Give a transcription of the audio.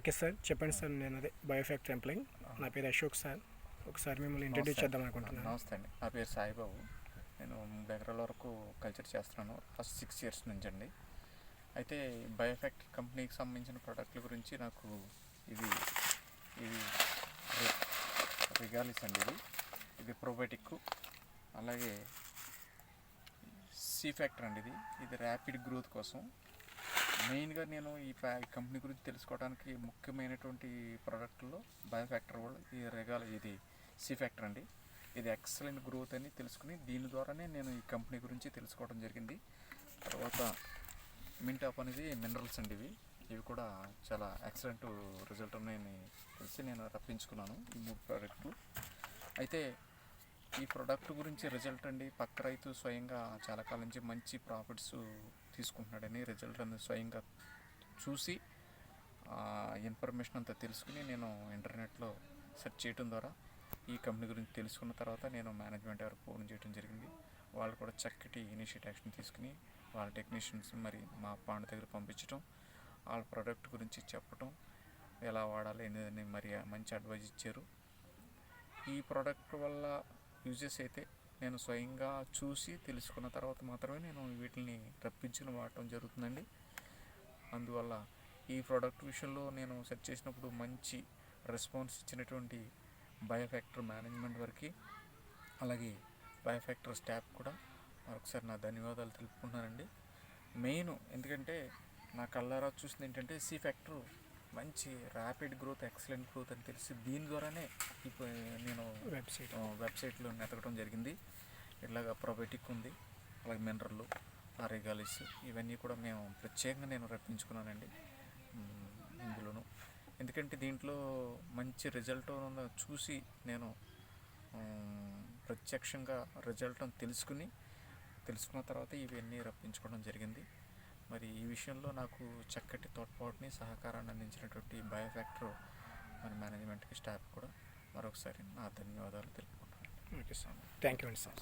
Okay sir, చెప్పండి sir. నేను అదే బయోఫ్యాక్టరీ ఎంప్లాయీ. నా పేరు అశోక్ సార్. ఒకసారి మిమ్మల్ని ఇంట్రడ్యూస్ చేద్దాం అనుకుంటున్నాను. నమస్తే అండి, నా పేరు సాయిబాబు. నేను 3 ఎకరాల వరకు కల్చర్ చేస్తున్నాను ఫస్ట్ 6 ఇయర్స్ నుంచి అండి. అయితే బయోఫ్యాక్టరీ కంపెనీకి సంబంధించిన ప్రోడక్ట్ల గురించి నాకు ఇది ఇది రిగాలిస్ అండి. ఇది ప్రోబయోటిక్, అలాగే సి ఫ్యాక్టర్ అండి. ఇది ర్యాపిడ్ గ్రోత్ కోసం. మెయిన్గా నేను ఈ కంపెనీ గురించి తెలుసుకోవడానికి ముఖ్యమైనటువంటి ప్రోడక్ట్లో బయోఫ్యాక్టర్ వాళ్ళు ఇది సి ఫ్యాక్టర్ అండి. ఇది ఎక్సలెంట్ గ్రోత్ అని తెలుసుకుని దీని ద్వారానే నేను ఈ కంపెనీ గురించి తెలుసుకోవడం జరిగింది. తర్వాత మింటాప్ అనేది మినరల్స్ అండి. ఇవి కూడా చాలా ఎక్సలెంట్ రిజల్ట్ ఉన్నాయని తెలిసి నేను రప్పించుకున్నాను ఈ 3 ప్రోడక్ట్లు. అయితే ఈ ప్రోడక్ట్ గురించి రిజల్ట్ అండి, పక్క రైతు స్వయంగా చాలా కాలం నుంచి మంచి ప్రాఫిట్స్ తీసుకుంటున్నాడని రిజల్ట్ అనేది స్వయంగా చూసి ఇన్ఫర్మేషన్ అంతా తెలుసుకుని నేను ఇంటర్నెట్లో సెర్చ్ చేయడం ద్వారా ఈ కంపెనీ గురించి తెలుసుకున్న తర్వాత నేను మేనేజ్మెంట్ వరకు ఫోన్ చేయడం జరిగింది. వాళ్ళు కూడా చక్కటి ఇనిషియేట్ యాక్షన్ తీసుకుని వాళ్ళ టెక్నీషియన్స్ మరి మా పాండ దగ్గర పంపించడం, వాళ్ళ ప్రోడక్ట్ గురించి చెప్పడం, ఎలా వాడాలి అనేది మరి మంచి అడ్వైజ్ ఇచ్చారు. ఈ ప్రోడక్ట్ వల్ల యూజెస్ అయితే నేను స్వయంగా చూసి తెలుసుకున్న తర్వాత మాత్రమే నేను వీటిని రప్పించుకుని వాడటం జరుగుతుందండి. అందువల్ల ఈ ప్రోడక్ట్ విషయంలో నేను సెర్చ్ చేసినప్పుడు మంచి రెస్పాన్స్ ఇచ్చినటువంటి బయోఫ్యాక్టర్ మేనేజ్మెంట్ వరకు, అలాగే బయోఫ్యాక్టర్ స్టాఫ్ కూడా మరొకసారి నా ధన్యవాదాలు తెలుపుకుంటున్నానండి. మెయిన్ ఎందుకంటే నా కళ్ళారా చూసింది ఏంటంటే సి ఫ్యాక్టర్ మంచి ర్యాపిడ్ గ్రోత్, ఎక్సలెంట్ గ్రోత్ అని తెలిసి దీని ద్వారానే ఇప్పుడు నేను వెబ్సైట్లో వెతకడం జరిగింది. ఇలాగ ప్రోబయోటిక్ ఉంది, అలాగే మినరల్, రిగాలిస్, ఇవన్నీ కూడా మేము ప్రత్యేకంగా నేను రప్పించుకున్నానండి ఇందులోను. ఎందుకంటే దీంట్లో మంచి రిజల్ట్ చూసి నేను ప్రత్యక్షంగా రిజల్ట్ తెలుసుకున్న తర్వాత ఇవన్నీ రప్పించుకోవడం జరిగింది. మరి ఈ విషయంలో నాకు చక్కటి తోడ్పాటుని, సహకారాన్ని అందించినటువంటి బయోఫ్యాక్టర్ మరి మేనేజ్మెంట్కి, స్టాఫ్ కూడా మరొకసారి నా ధన్యవాదాలు తెలుపుకుంటున్నాను. ఓకే సార్, థ్యాంక్ యూ అండి సార్.